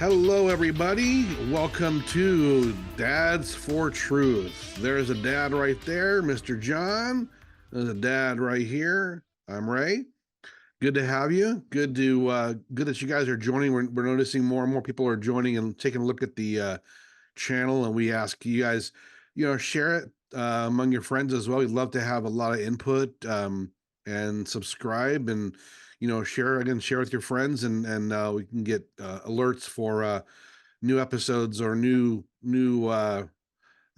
Hello, everybody. Welcome to Dads for Truth. There's a dad right there, Mr. John. There's a dad right here. I'm Ray. Good to have you. Good that you guys are joining. We're noticing more and more people are joining and taking a look at the channel, and we ask you guys, share it among your friends as well. We'd love to have a lot of input, and subscribe, and share with your friends, and we can get alerts for new episodes or new I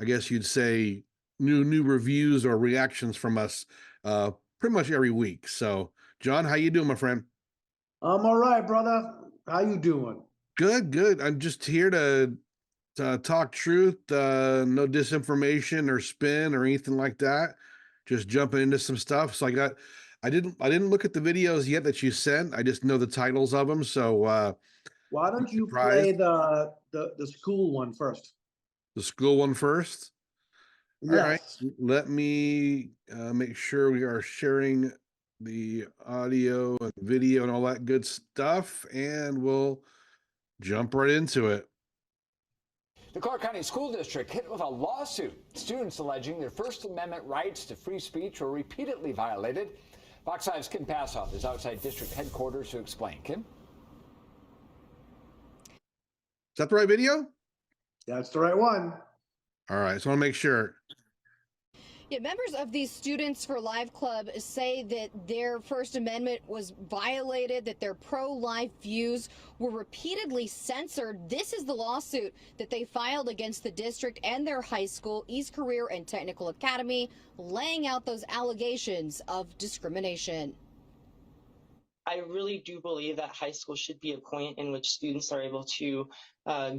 guess you'd say new reviews or reactions from us uh pretty much every week. So John, how you doing, my friend? I'm all right, brother. How you doing? Good. I'm just here to talk truth, no disinformation or spin or anything like that. Just jumping into some stuff. So I didn't look at the videos yet that you sent. I just know the titles of them. So Why be don't you play surprised. the school one first? The school one first. All right. Yes. Let me make sure we are sharing the audio and video and all that good stuff, and we'll jump right into it. The Clark County School District hit with a lawsuit. Students alleging their First Amendment rights to free speech were repeatedly violated. Fox 5's Kim Passoff is outside district headquarters to explain. Kim? Is that the right video? That's the right one. All right. So I want to make sure. Yeah, members of the Students for Life Club say that their First Amendment was violated, that their pro-life views were repeatedly censored. This is the lawsuit that they filed against the district and their high school, East Career and Technical Academy, laying out those allegations of discrimination. I really do believe that high school should be a point in which students are able to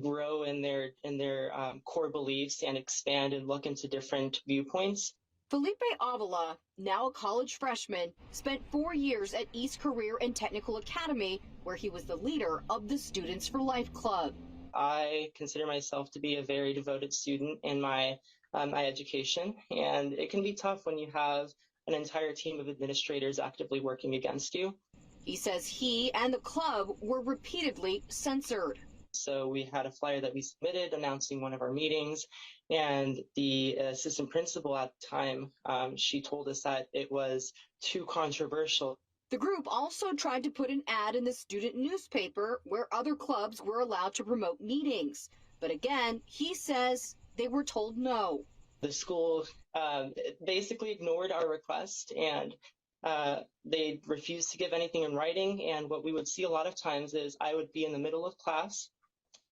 grow in their core beliefs and expand and look into different viewpoints. Felipe Avila, now a college freshman, spent 4 years at East Career and Technical Academy, where he was the leader of the Students for Life Club. I consider myself to be a very devoted student in my education, and it can be tough when you have an entire team of administrators actively working against you. He says he and the club were repeatedly censored. So we had a flyer that we submitted announcing one of our meetings, and the assistant principal at the time, she told us that it was too controversial. The group also tried to put an ad in the student newspaper where other clubs were allowed to promote meetings. But again, he says they were told no. The school basically ignored our request, and they refused to give anything in writing. And what we would see a lot of times is I would be in the middle of class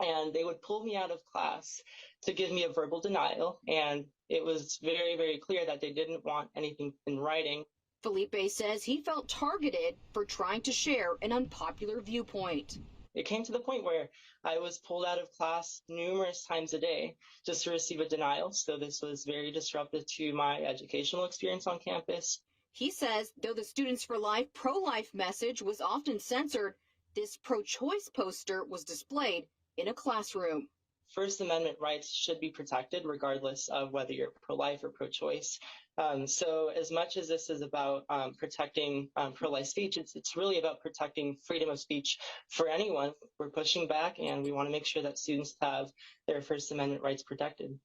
and they would pull me out of class to give me a verbal denial. And it was very, very clear that they didn't want anything in writing. Felipe says he felt targeted for trying to share an unpopular viewpoint. It came to the point where I was pulled out of class numerous times a day just to receive a denial. So this was very disruptive to my educational experience on campus. He says though the Students for Life pro-life message was often censored, this pro-choice poster was displayed in a classroom. First Amendment rights should be protected regardless of whether you're pro-life or pro-choice. So as much as this is about protecting pro-life speech, it's really about protecting freedom of speech for anyone. We're pushing back, and we want to make sure that students have their First Amendment rights protected.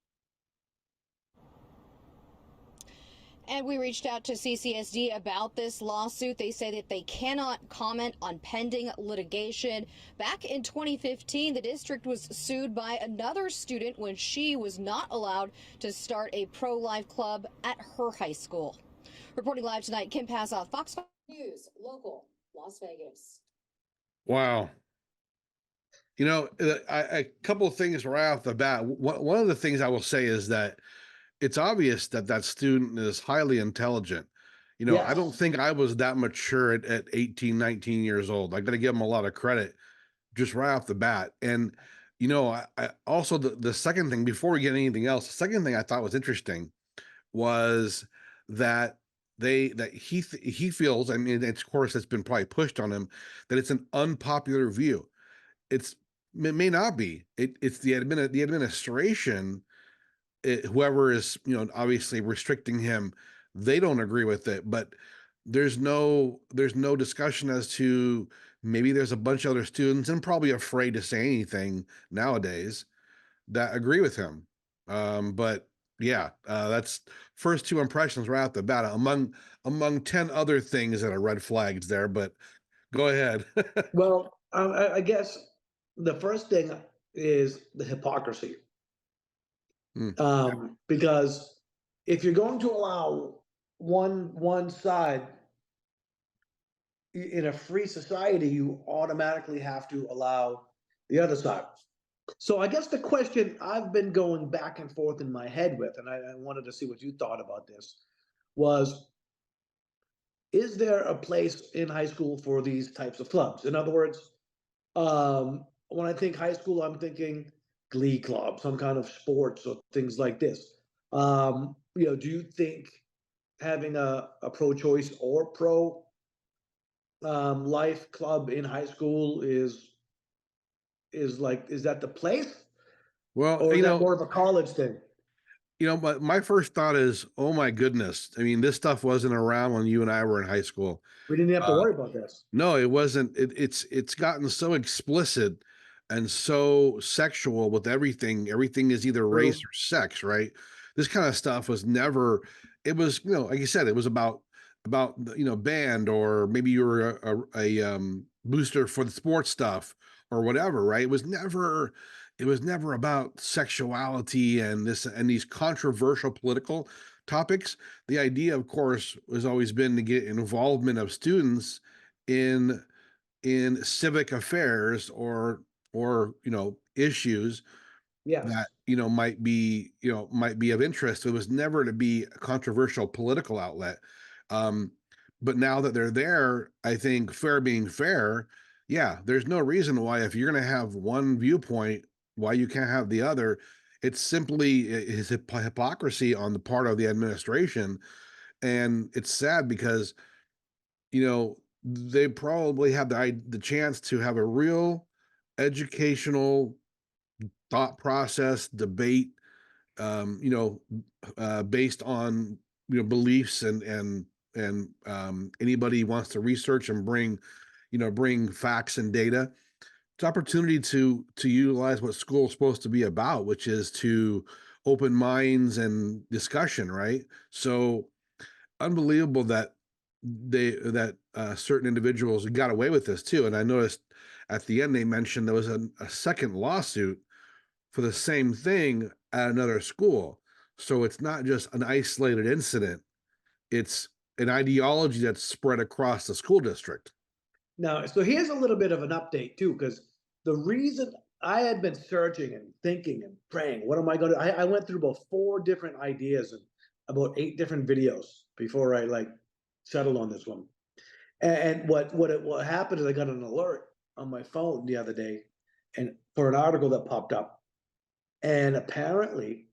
And we reached out to CCSD about this lawsuit. They say that they cannot comment on pending litigation. Back in 2015, the district was sued by another student when she was not allowed to start a pro-life club at her high school. Reporting live tonight, Kim Passoff, Fox 5 News, local, Las Vegas. Wow. A couple of things right off the bat. One of the things I will say is that it's obvious that that student is highly intelligent. I don't think I was that mature at 18, 19 years old. I got to give him a lot of credit just right off the bat. And, I also, the second thing, before we get anything else, the second thing I thought was interesting was that he feels, I mean, of course, it's been probably pushed on him, that it's an unpopular view. It may not be. It's the administration, whoever is, obviously restricting him, they don't agree with it. But there's no discussion as to maybe there's a bunch of other students and probably afraid to say anything nowadays that agree with him. But yeah, that's first two impressions right out the bat among 10 other things that are red flags there, but go ahead. Well, I guess the first thing is the hypocrisy. Hmm. Because if you're going to allow one side in a free society, you automatically have to allow the other side. So I guess the question I've been going back and forth in my head with, and I wanted to see what you thought about this, was is there a place in high school for these types of clubs? In other words, when I think high school, I'm thinking glee club, some kind of sports or things like this. Do you think having a pro-choice or pro life club in high school is that the place, Well, or is that more of a college thing? but my first thought is, oh my goodness. I mean, this stuff wasn't around when you and I were in high school. We didn't have to Uh, worry about this. No, it wasn't. It's gotten so explicit and so sexual with everything. Everything is either race True. or sex, right? This kind of stuff was never. It was, like you said, it was about band, or maybe you were a booster for the sports stuff or whatever, right? It was never about sexuality and these controversial political topics. The idea, of course, has always been to get involvement of students in civic affairs, or issues that Yes. might be of interest. It was never to be a controversial political outlet. um but now that they're there, I think, fair being fair, yeah, there's no reason why, if you're going to have one viewpoint, why you can't have the other. It's simply is hypocrisy on the part of the administration. And it's sad because they probably have the chance to have a real educational thought process debate, based on beliefs, and anybody wants to research and bring facts and data. It's opportunity to utilize what school's supposed to be about, which is to open minds and discussion, right? So unbelievable that certain individuals got away with this too. And I noticed at the end they mentioned there was a second lawsuit for the same thing at another school. So it's not just an isolated incident, it's an ideology that's spread across the school district. Now, so here's a little bit of an update too, because the reason I had been searching and thinking and praying, what am I going to? I went through about 4 different ideas and about 8 different videos before I settled on this one. And what happened is I got an alert on my phone the other day, and for an article that popped up, and apparently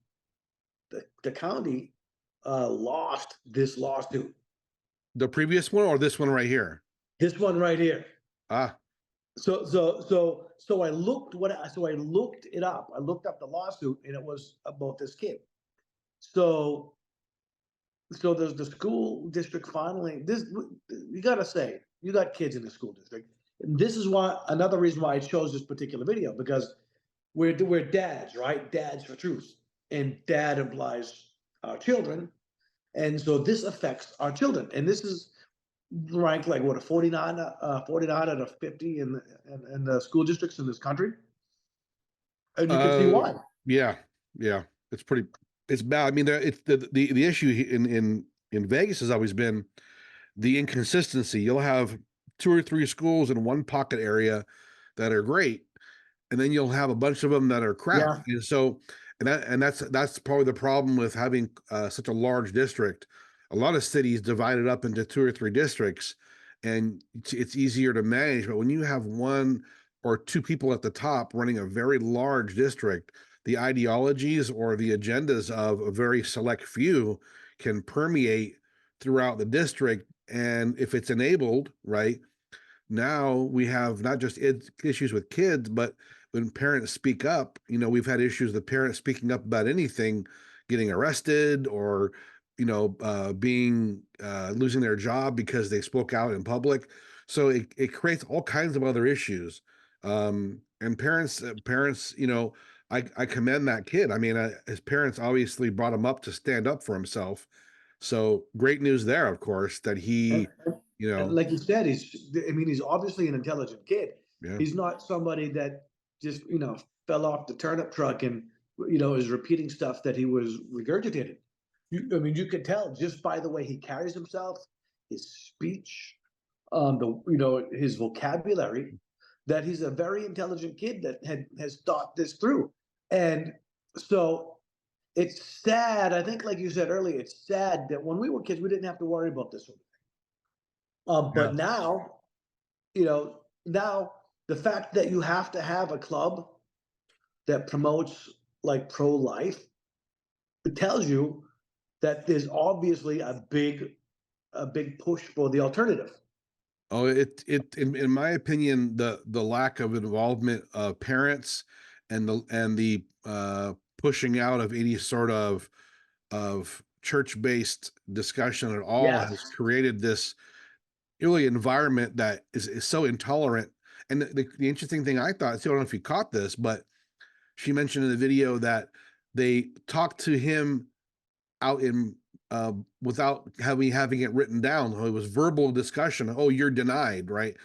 the county lost this lawsuit. The previous one or this one right here? This one right here. Ah, So I looked it up. I looked up the lawsuit, and it was about this kid. So there's the school district finally. This, you got to say, you got kids in the school district. And this is why, another reason why I chose this particular video, because we're dads, right? Dads for truth, and dad implies our children, and so this affects our children. And this is ranked like what, a 49 out of 50 in the school districts in this country, and you can see uh, why. yeah, yeah. It's bad. I mean, it's the issue in Vegas has always been the inconsistency. You'll have 2 or 3 schools in one pocket area that are great, and then you'll have a bunch of them that are crap. Yeah. And so, that's probably the problem with having such a large district. A lot of cities divided up into 2 or 3 districts, and it's easier to manage. But when you have 1 or 2 people at the top running a very large district, the ideologies or the agendas of a very select few can permeate throughout the district. And if it's enabled, right, now we have not just issues with kids, but when parents speak up, we've had issues with parents speaking up about anything, getting arrested, or being losing their job because they spoke out in public. So it creates all kinds of other issues. And parents, I commend that kid. I mean, his parents obviously brought him up to stand up for himself. So great news there, of course, that And, he, and, you and know, like you said, he's obviously an intelligent kid. yeah. He's not somebody that just, fell off the turnip truck and, is repeating stuff that he was regurgitating. You could tell just by the way he carries himself, his speech, his vocabulary, that he's a very intelligent kid that has thought this through. And so it's sad. I think, like you said earlier, it's sad that when we were kids, we didn't have to worry about this sort of thing. Yeah. But now, now the fact that you have to have a club that promotes like pro-life, it tells you that there's obviously a big push for the alternative. Oh, in my opinion, the lack of involvement of parents and the pushing out of any sort of church-based discussion at all has Yes. created this really environment that is so intolerant. And the interesting thing I thought, so I don't know if you caught this, but she mentioned in the video that they talked to him out in without having it written down. It was verbal discussion. Oh, you're denied, right?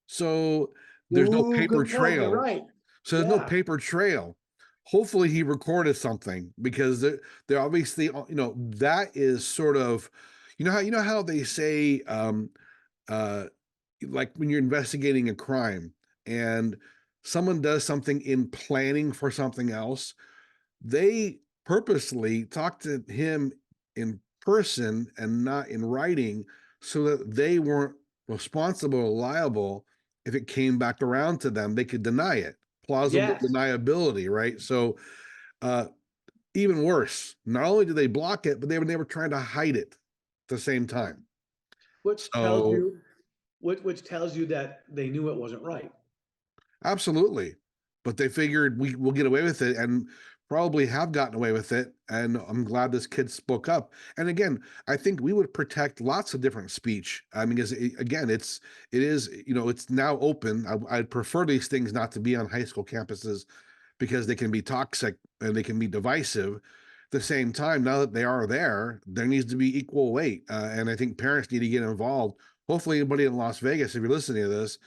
So there's no Ooh, paper good point. You're trail. right. So there's no Yeah. paper trail. Hopefully he recorded something because they're obviously, that is sort of, you know how they say uh like when you're investigating a crime and someone does something in planning for something else, they purposely talked to him in person and not in writing so that they weren't responsible or liable if it came back around to them. They could deny it. Plausible Yes. deniability, right? So uh even worse, not only did they block it, but they were trying to hide it at the same time. Which tells So you, which tells you that they knew it wasn't right. absolutely. But they figured we will get away with it and probably have gotten away with it. And I'm glad this kid spoke up. And again, I think we would protect lots of different speech. I mean, again, it's now open. I'd prefer these things not to be on high school campuses because they can be toxic and they can be divisive. At the same time, now that they are there needs to be equal weight. And I think parents need to get involved. Hopefully, anybody in Las Vegas, if you're listening to this,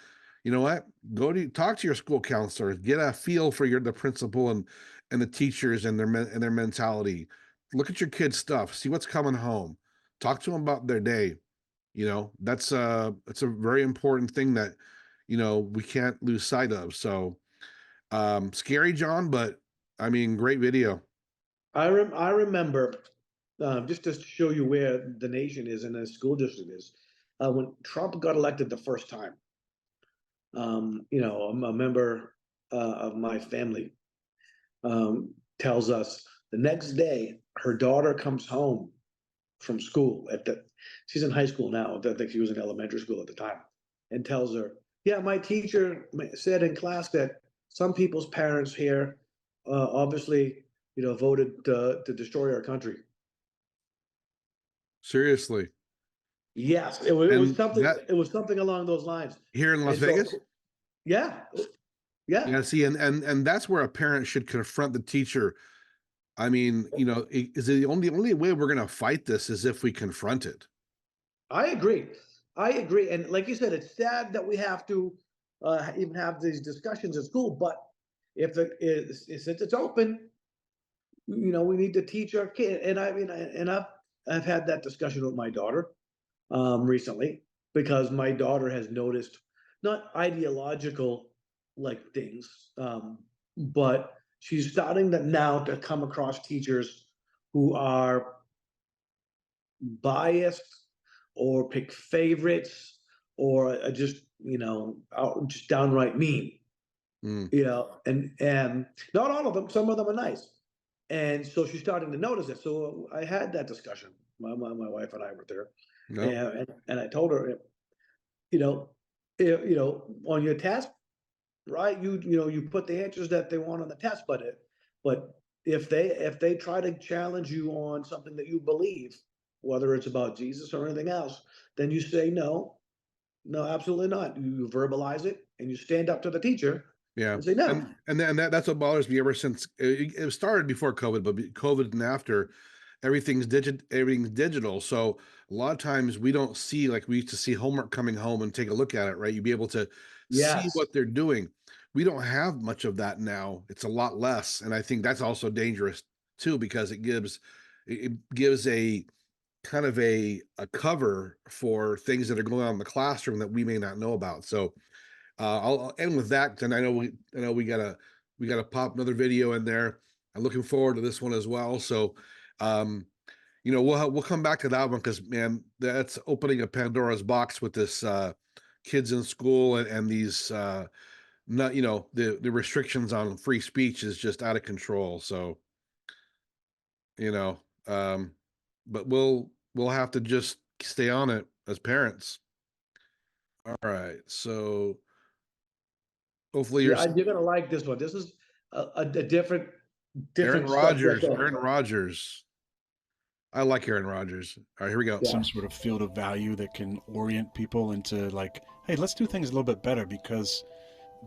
you know what? Go to talk to your school counselors, get a feel for the principal and the teachers and their mentality. Look at your kids' stuff, see what's coming home. Talk to them about their day. That's a very important thing that we can't lose sight of. So scary, John, but I mean, great video. I remember, just to show you where the nation is and the school district is, when Trump got elected the first time. A member of my family tells us the next day her daughter comes home from school she's in high school now. I think she was in elementary school at the time, and tells her, "Yeah, my teacher said in class that some people's parents here obviously, voted to destroy our country." Seriously. Yes, it was And something. that It was something along those lines. here in Las And so, Vegas? yeah, yeah. Yeah, see, and that's where a parent should confront the teacher. I mean, is it the only way we're gonna fight this is if we confront it. I agree. I agree. And like you said, it's sad that we have to even have these discussions at school. But if since it's open, we need to teach our kid. And I mean, I've had that discussion with my daughter recently, because my daughter has noticed not ideological like things, but she's starting to now to come across teachers who are biased or pick favorites or just just downright mean. Mm, And not all of them, some of them are nice, and so she's starting to notice it. So I had that discussion, my wife and I were there, no. and I told her, you know on your test, right, you put the answers that they want on the test, but if they try to challenge you on something that you believe, whether it's about Jesus or anything else, then you say no, no, absolutely not. You verbalize it and you stand up to the teacher Yeah. and say no. And then that's what bothers me ever since it started before COVID, but COVID and after, everything's digital. So a lot of times we don't see, like we used to see homework coming home and take a look at it, right? You'd be able to see Yes. what they're doing. We don't have much of that now. It's a lot less. And I think that's also dangerous too, because it gives a kind of a cover for things that are going on in the classroom that we may not know about. So I'll end with that, and I know we gotta pop another video in there. I'm looking forward to this one as well. So, um, we'll come back to that one because man, that's opening a Pandora's box with this kids in school and these not the restrictions on free speech is just out of control. So you know, um, but we'll have to just stay on it as parents. All right, so hopefully you're. Yeah, you're gonna like this one. This is a different Aaron subject. Rodgers. Aaron Rodgers. I like Aaron Rodgers. All right, here we go. Yeah. Some sort of field of value that can orient people into like, hey, let's do things a little bit better because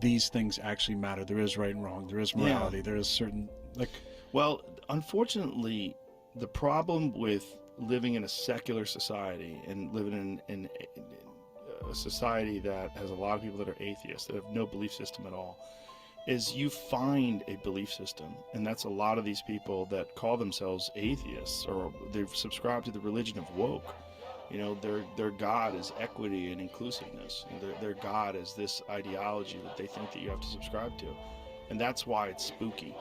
these things actually matter. There is right and wrong. There is morality. There is certain like. Well, unfortunately, the problem with living in a secular society and living in a society that has a lot of people that are atheists, that have no belief system at all, is you find a belief system, and that's a lot of these people that call themselves atheists, or they've subscribed to the religion of woke. You know, their God is equity and inclusiveness. Their God is this ideology that they think that you have to subscribe to. And that's why it's spooky,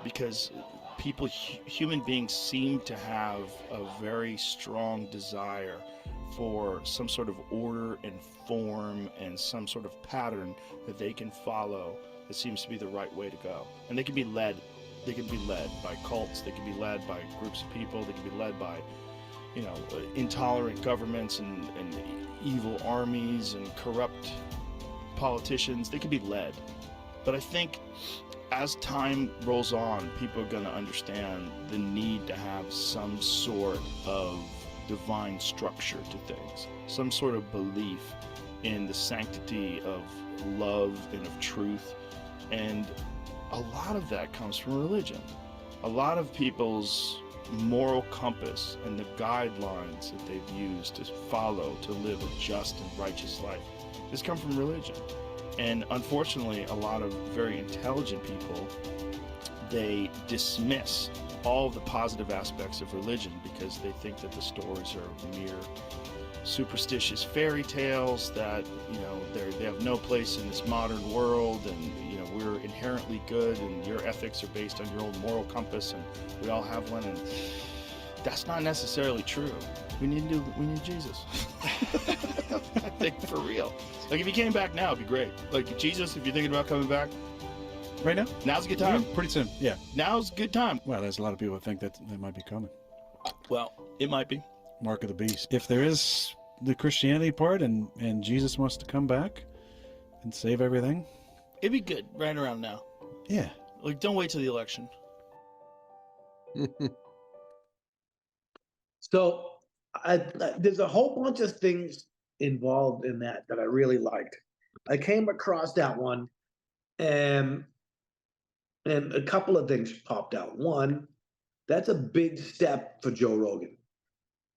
because people, human beings seem to have a very strong desire for some sort of order and form and some sort of pattern that they can follow that seems to be the right way to go. And they can be led by cults, they can be led by groups of people, they can be led by, intolerant governments and evil armies and corrupt politicians. They can be led. But I think as time rolls on, people are going to understand the need to have some sort of divine structure to things, some sort of belief in the sanctity of love and of truth. And a lot of that comes from religion. A lot of people's moral compass and the guidelines that they've used to follow to live a just and righteous life has come from religion. And unfortunately, a lot of very intelligent people, they dismiss all of the positive aspects of religion because they think that the stories are mere superstitious fairy tales, that they have no place in this modern world, and we're inherently good and your ethics are based on your own moral compass and we all have one. And that's not necessarily true. We need Jesus. I think for real. Like if he came back now, it'd be great. Like Jesus, if you're thinking about coming back Right now? now's a good time. Pretty soon, yeah. Now's a good time. Well, there's a lot of people that think that they might be coming. Well, it might be. Mark of the beast. If there is the Christianity part and Jesus wants to come back and save everything, It'd be good right around now. yeah. Like don't wait till the election. So there's a whole bunch of things involved in that I really liked. I came across that one, and a couple of things popped out. One, that's a big step for Joe Rogan.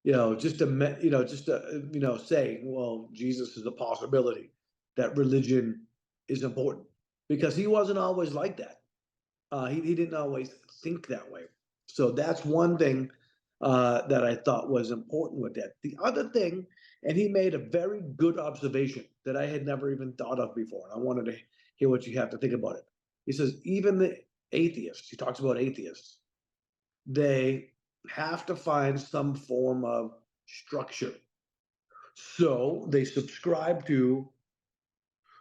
Just to say, well, Jesus is a possibility, that religion is important, because he wasn't always like that. He didn't always think that way. So that's one thing that I thought was important with that. The other thing, and he made a very good observation that I had never even thought of before, and I wanted to hear what you have to think about it. He says, even the atheists, he talks about atheists, they have to find some form of structure. So they subscribe to,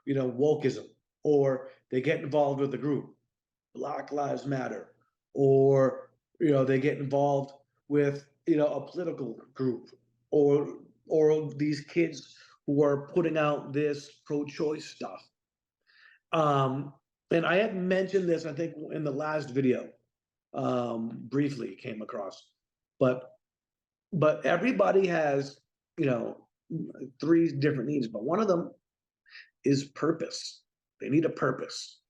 wokeism, or they get involved with a group, Black Lives Matter, or, they get involved with, a political group, or these kids who are putting out this pro-choice stuff. And I had mentioned this, I think, in the last video, briefly came across, but but everybody has, you know, 3 different needs, but one of them is purpose. They need a purpose.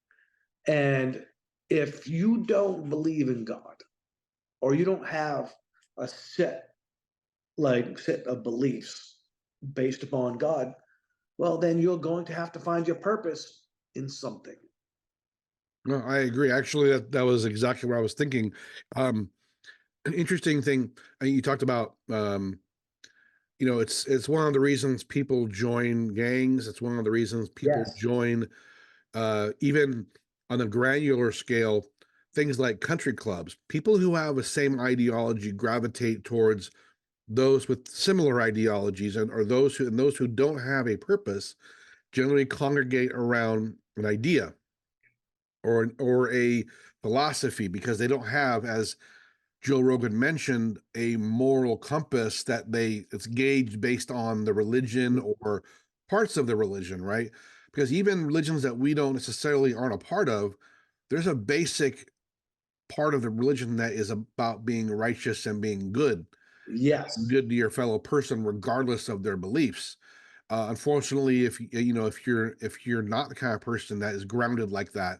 And if you don't believe in God, or you don't have a set of beliefs based upon God, well, then you're going to have to find your purpose in something. No, I agree. Actually, that was exactly what I was thinking. An interesting thing you talked about. It's one of the reasons people join gangs. It's one of the reasons people Yes. join, even on a granular scale, things like country clubs. People who have the same ideology gravitate towards those with similar ideologies, or those who don't have a purpose generally congregate around an idea or a philosophy, because they don't have, as Joe Rogan mentioned, a moral compass it's gauged based on the religion or parts of the religion, right? Because even religions that we don't necessarily aren't a part of, there's a basic part of the religion that is about being righteous and being good Yes. to your fellow person, regardless of their beliefs. Unfortunately, if you're not the kind of person that is grounded like that,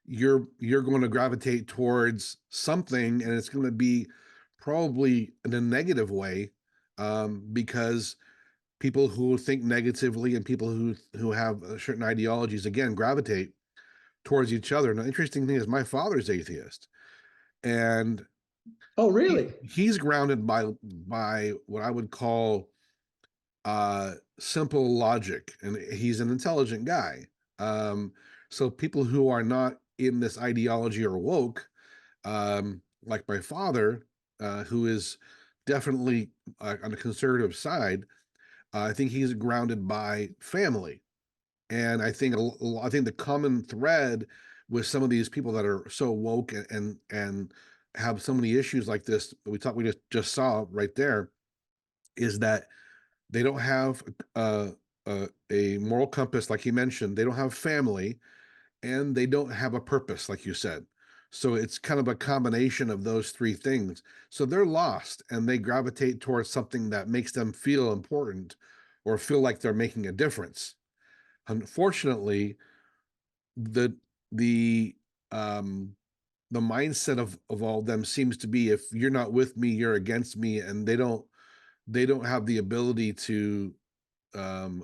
you're going to gravitate towards something, and it's going to be probably in a negative way, because people who think negatively and people who have certain ideologies, again, gravitate towards each other. And the interesting thing is, my father's atheist, and Oh, really? he's grounded by what I would call simple logic, and he's an intelligent guy. So people who are not in this ideology or woke, like my father, who is definitely on the conservative side, I think he's grounded by family. And I think the common thread with some of these people that are so woke and have so many issues like this, we just saw right there, is that they don't have a moral compass, like you mentioned. They don't have family, and they don't have a purpose, like you said. So it's kind of a combination of those 3 things. So they're lost, and they gravitate towards something that makes them feel important or feel like they're making a difference. Unfortunately, the the um the mindset of all of them seems to be, if you're not with me, you're against me, and they don't have the ability um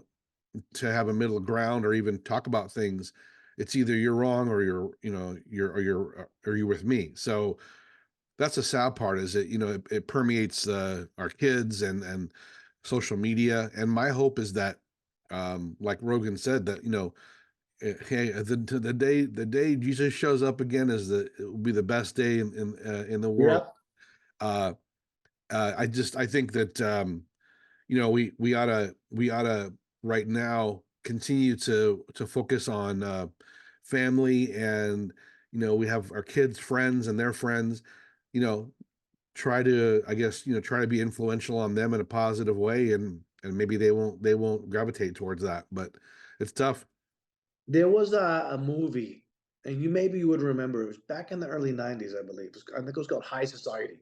to have a middle ground or even talk about things. It's either you're wrong, or you're with me. So that's the sad part, is that it permeates our kids and social media. And my hope is that, like Rogan said, that hey, the day Jesus shows up again, it will be the best day in the world. Yep. uh I think that, we oughta right now continue to focus on family, and we have our kids' friends and their friends. You know, try to, I guess, try to be influential on them in a positive way, and maybe they won't gravitate towards that, but it's tough. There was a movie, and maybe you would remember. It was back in the early '90s, I believe. I think it was called High Society.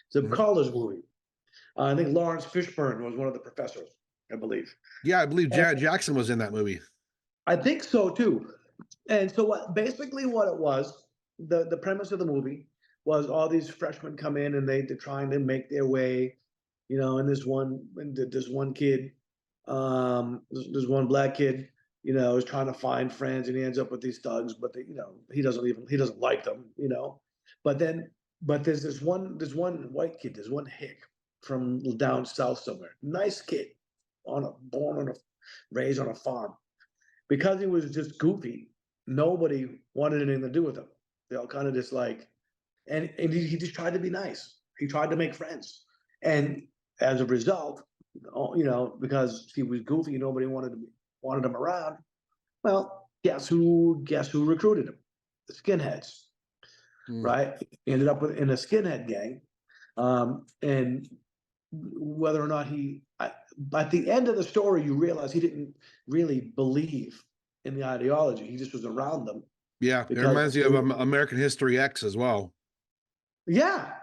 It's a Mhm. college movie. I think Lawrence Fishburne was one of the professors, I believe. Yeah, I believe And Janet Jackson was in that movie. I think so too. And so what it was, the premise of the movie was all these freshmen come in, and they're trying to make their way, and this one kid, there's one black kid, is trying to find friends, and he ends up with these thugs, but he doesn't like them. But then but there's one white kid, there's one hick from down south somewhere. Nice kid, raised on a farm. Because he was just goofy, nobody wanted anything to do with him. They all kind of just like, and he just tried to be nice. He tried to make friends, and as a result, because he was goofy, nobody wanted him around. Well, guess who recruited him? The skinheads, Mm. right? He ended up in a skinhead gang, and whether or not at the end of the story, you realize he didn't really believe in the ideology. He just was around them Yeah, it because reminds me of American History X as well. yeah,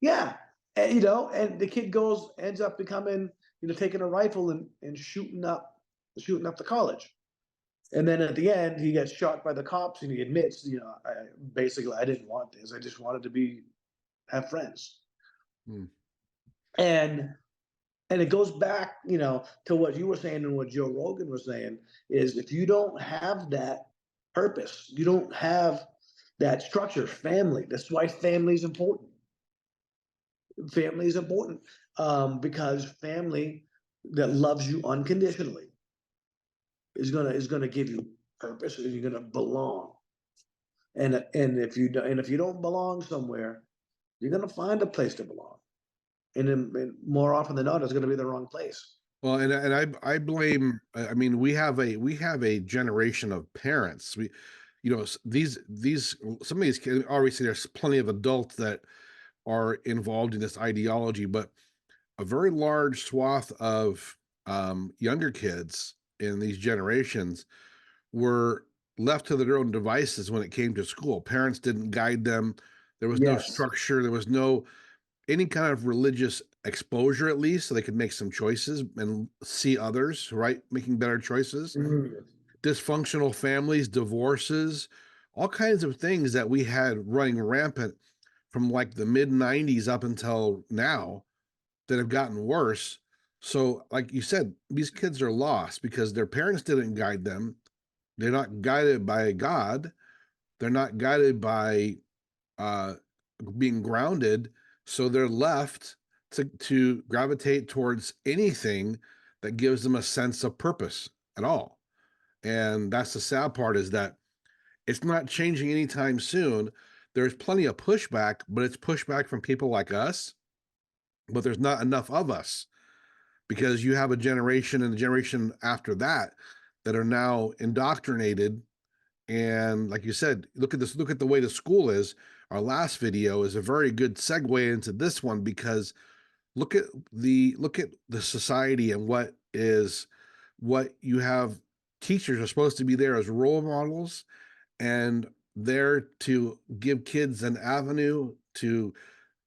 yeah. And, and the kid ends up becoming, taking a rifle and shooting up the college. And then at the end, he gets shot by the cops, and he admits, basically, I didn't want this. I just wanted to have friends. Hmm. And it goes back, to what you were saying and what Joe Rogan was saying, is if you don't have that purpose, you don't have that structure, family. That's why family is important. Family is important, because family that loves you unconditionally is gonna give you purpose, and you're gonna belong. And if you don't belong somewhere, you're gonna find a place to belong. And more often than not, it's gonna be the wrong place. Well, and I blame. I mean, we have a generation of parents. These some of these kids. Obviously, there's plenty of adults that are involved in this ideology, but a very large swath of younger kids in these generations were left to their own devices when it came to school. Parents didn't guide them. There was no Yes. structure. There was no any kind of religious exposure, at least, so they could make some choices and see others, right, making better choices. Mhm. Dysfunctional families, divorces, all kinds of things that we had running rampant from like the mid 90s up until now that have gotten worse. So, like you said, these kids are lost because their parents didn't guide them. They're not guided by God. They're not guided by uh, being grounded. So they're left to gravitate towards anything that gives them a sense of purpose at all. And that's the sad part, is that it's not changing anytime soon. There's plenty of pushback, but it's pushback from people like us, but there's not enough of us, because you have a generation and a generation after that that are now indoctrinated. And like you said, look at the way the school is. Our last video is a very good segue into this one, because look at the society and what you have. Teachers are supposed to be there as role models and there to give kids an avenue to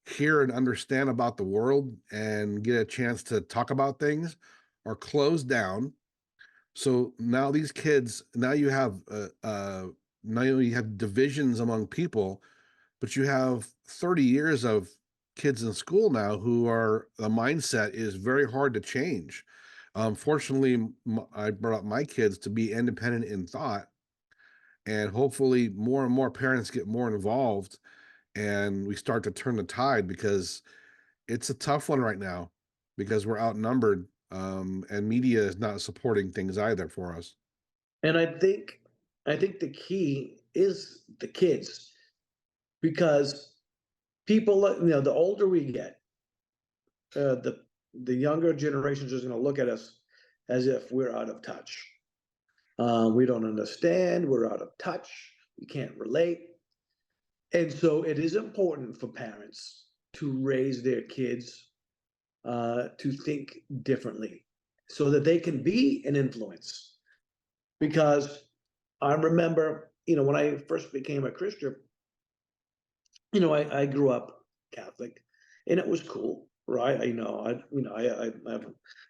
hear and understand about the world and get a chance to talk about things, are closed down. So now these kids, now you have divisions among people, but you have 30 years of kids in school now who are, the mindset is very hard to change. Fortunately, I brought up my kids to be independent in thought, and hopefully more and more parents get more involved and we start to turn the tide, because it's a tough one right now because we're outnumbered, and media is not supporting things either for us. And I think the key is the kids, because people, the older we get, the younger generations is going to look at us as if we're out of touch. We don't understand. We're out of touch. We can't relate. And so it is important for parents to raise their kids to think differently, so that they can be an influence. Because I remember, when I first became a Christian, I grew up Catholic, and it was cool, right? I have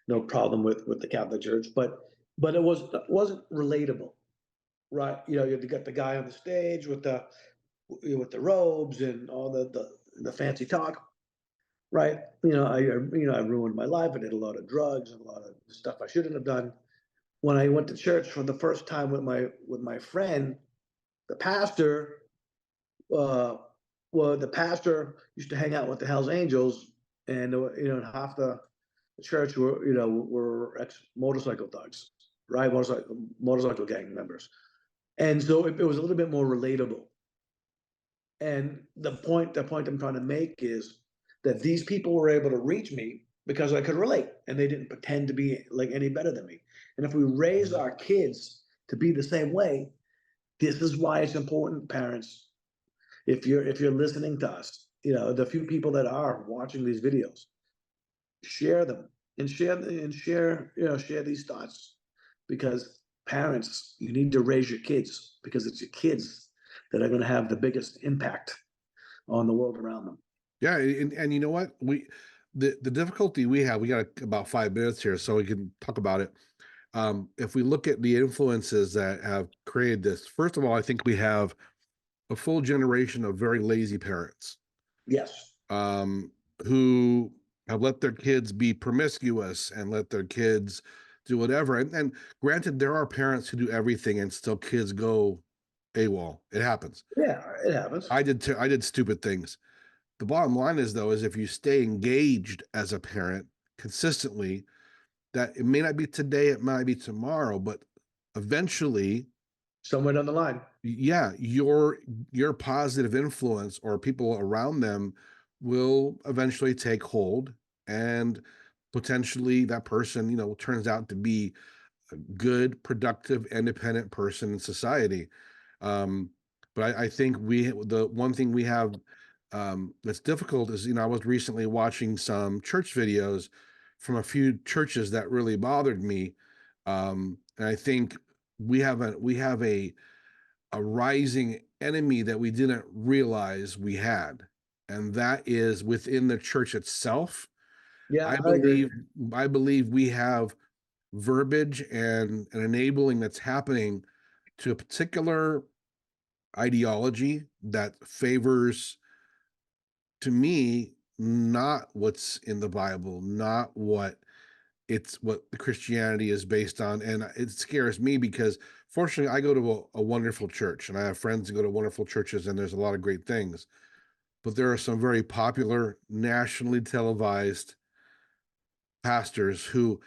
no problem with the Catholic Church, but wasn't relatable, right? You got the guy on the stage with the robes and all the fancy talk, right? I ruined my life. I did a lot of drugs and a lot of stuff I shouldn't have done. When I went to church for the first time with my friend, the pastor, uh, the pastor used to hang out with the Hell's Angels, and half the church were ex motorcycle thugs, right? Motorcycle gang members, and so it was a little bit more relatable. And the point I'm trying to make is that these people were able to reach me because I could relate, and they didn't pretend to be like any better than me. And if we raise our kids to be the same way, this is why it's important, parents. If you're listening to us, the few people that are watching these videos, share them and share these thoughts, because parents, you need to raise your kids, because it's your kids that are going to have the biggest impact on the world around them. Yeah, and you know what? The difficulty we have, we got about 5 minutes here, so we can talk about it. If we look at the influences that have created this, first of all, I think we have a full generation of very lazy parents, Yes. who have let their kids be promiscuous and let their kids do whatever. And granted, there are parents who do everything and still kids go AWOL. It happens. Yeah, it happens. I did too. I did stupid things. The bottom line is, though, is if you stay engaged as a parent consistently, that it may not be today, it might be tomorrow, but eventually, Somewhere down the line. yeah, your positive influence or people around them will eventually take hold, and potentially that person, turns out to be a good, productive, independent person in society. Um, but I think the one thing we have, that's difficult is, I was recently watching some church videos from a few churches that really bothered me. And I think we have a rising enemy that we didn't realize we had, and that is within the church itself. Yeah, I I agree. believe I believe we have verbiage and an enabling that's happening to a particular ideology that favors, to me, not what's in the Bible, not what the Christianity is based on. And it scares me because fortunately I go to a wonderful church and I have friends who go to wonderful churches and there's a lot of great things. But there are some very popular, nationally televised pastors who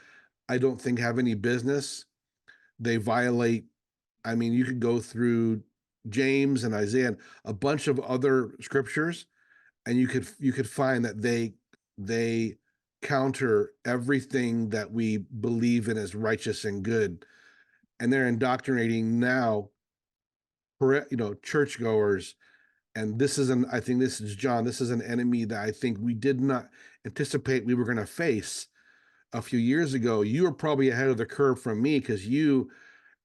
I don't think have any business. They violate, I mean, you could go through James and Isaiah and a bunch of other scriptures, and you could find that they counter everything that we believe in as righteous and good, and they're indoctrinating now, churchgoers. And I think this is John. This is an enemy that I think we did not anticipate we were going to face a few years ago. You were probably ahead of the curve from me because you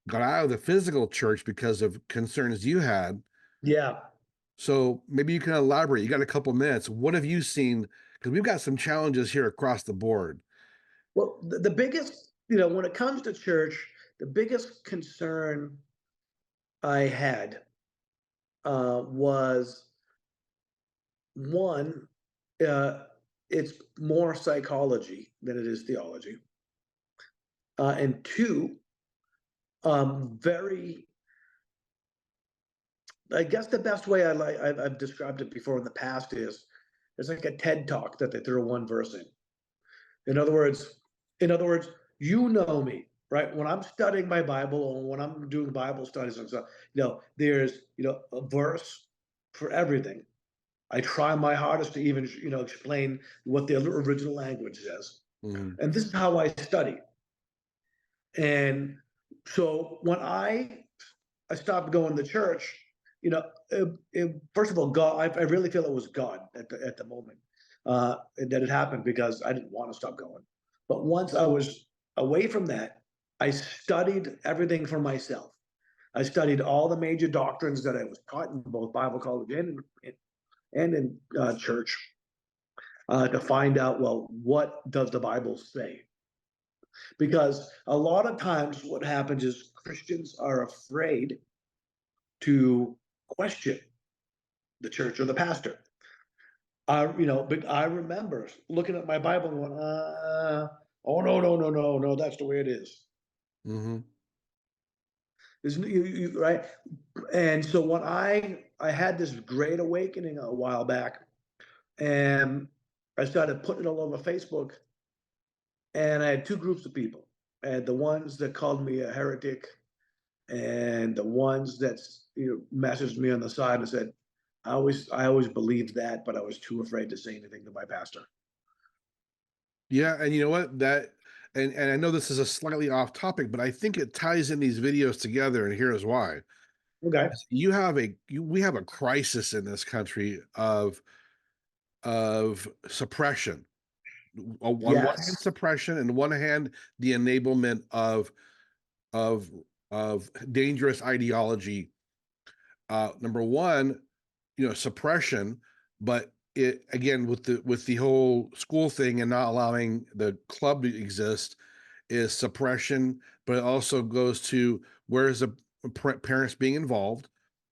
got out of the physical church because of concerns you had. Yeah. So maybe you can elaborate. You got a couple minutes. What have you seen? Because we've got some challenges here across the board. Well, the biggest, when it comes to church, the biggest concern I had was one, it's more psychology than it is theology. And two, very, I guess the best way I've described it before in the past is it's like a TED talk that they throw one verse in. In other words, you know me, right? When I'm studying my Bible or when I'm doing Bible studies and stuff, there's a verse for everything. I try my hardest to even explain what the original language says, Mhm. and this is how I study. And so when I stopped going to church, first of all, God, I really feel it was God at the moment that it happened because I didn't want to stop going. But once I was away from that, I studied everything for myself. I studied all the major doctrines that I was taught in both Bible college and in church to find out, well, what does the Bible say? Because a lot of times what happens is Christians are afraid to question the church or the pastor. But I remember looking at my Bible and going, oh no, no, no, no, no, that's the way it is. Mm-hmm. Isn't you right? And so when I had this great awakening a while back, and I started putting it all over Facebook, and I had two groups of people. I had the ones that called me a heretic, and the ones that messaged me on the side and said, I always believed that, but I was too afraid to say anything to my pastor. Yeah, and you know what? And I know this is a slightly off topic, but I think it ties in these videos together, and here's why. Okay. We have a crisis in this country of suppression. On one hand, Yes. suppression, and on one hand, the enablement of of dangerous ideology. Number one, suppression, but it again with the whole school thing and not allowing the club to exist is suppression, but it also goes to where's the parents being involved.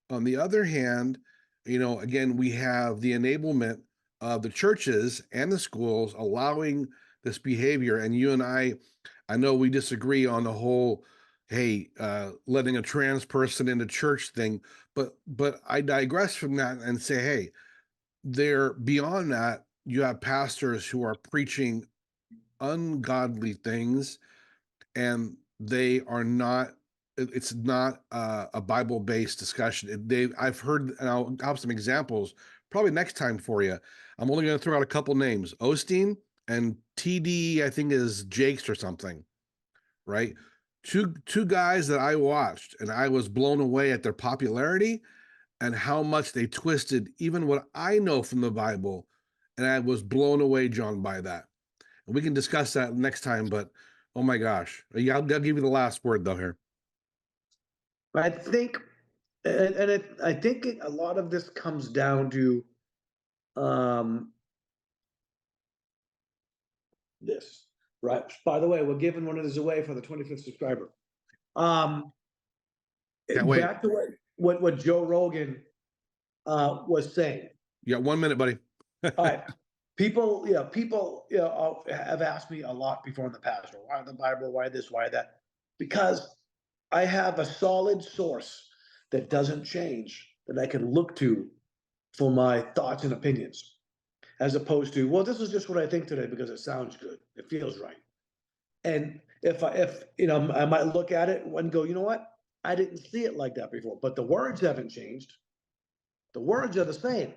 On the other hand, again, we have the enablement of the churches and the schools allowing this behavior. And you and I know we disagree on the whole, hey, letting a trans person into church thing, but I digress from that and say, hey, there beyond that, you have pastors who are preaching ungodly things, and they are not. It's not a Bible-based discussion. I've heard, and I'll have some examples probably next time for you. I'm only going to throw out a couple names: Osteen and TD. I think is Jakes or something, right? Two guys that I watched, and I was blown away at their popularity and how much they twisted even what I know from the Bible. And I was blown away, John, by that. And we can discuss that next time, but oh my gosh. Yeah, I'll give you the last word though here. I think, I think a lot of this comes down to um, this, right? By the way, we're giving one of these away for the 25th subscriber. Can't wait. Back to what Joe Rogan was saying. You got 1 minute, buddy. All right. People have asked me a lot before in the past, well, why the Bible, why this, why that? Because I have a solid source that doesn't change that I can look to for my thoughts and opinions, as opposed to, well, this is just what I think today because it sounds good, it feels right. And if I might look at it and go, you know what? I didn't see it like that before, but the words haven't changed. The words are the same.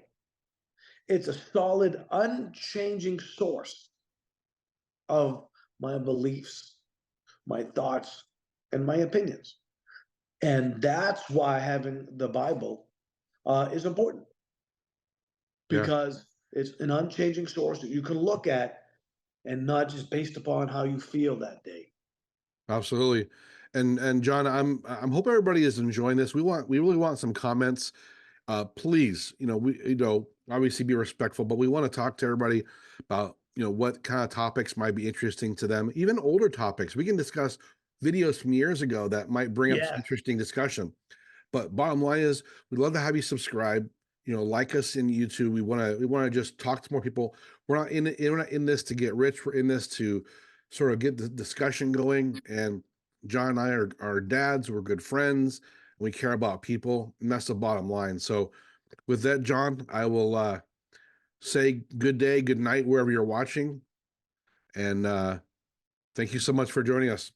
It's a solid, unchanging source of my beliefs, my thoughts, and my opinions. And that's why having the Bible is important, because it's an unchanging source that you can look at and not just based upon how you feel that day. Absolutely. And John, I'm hoping everybody is enjoying this. We really want some comments. Please, we obviously be respectful, but we want to talk to everybody about what kind of topics might be interesting to them, even older topics. We can discuss videos from years ago that might bring up some interesting discussion. But bottom line is, we'd love to have you subscribe. Like us in YouTube. We want to just talk to more people. We're not in this to get rich. We're in this to sort of get the discussion going. And John and I are dads. We're good friends. We care about people, and that's the bottom line. So with that, John, I will say good day, good night, wherever you're watching. And thank you so much for joining us.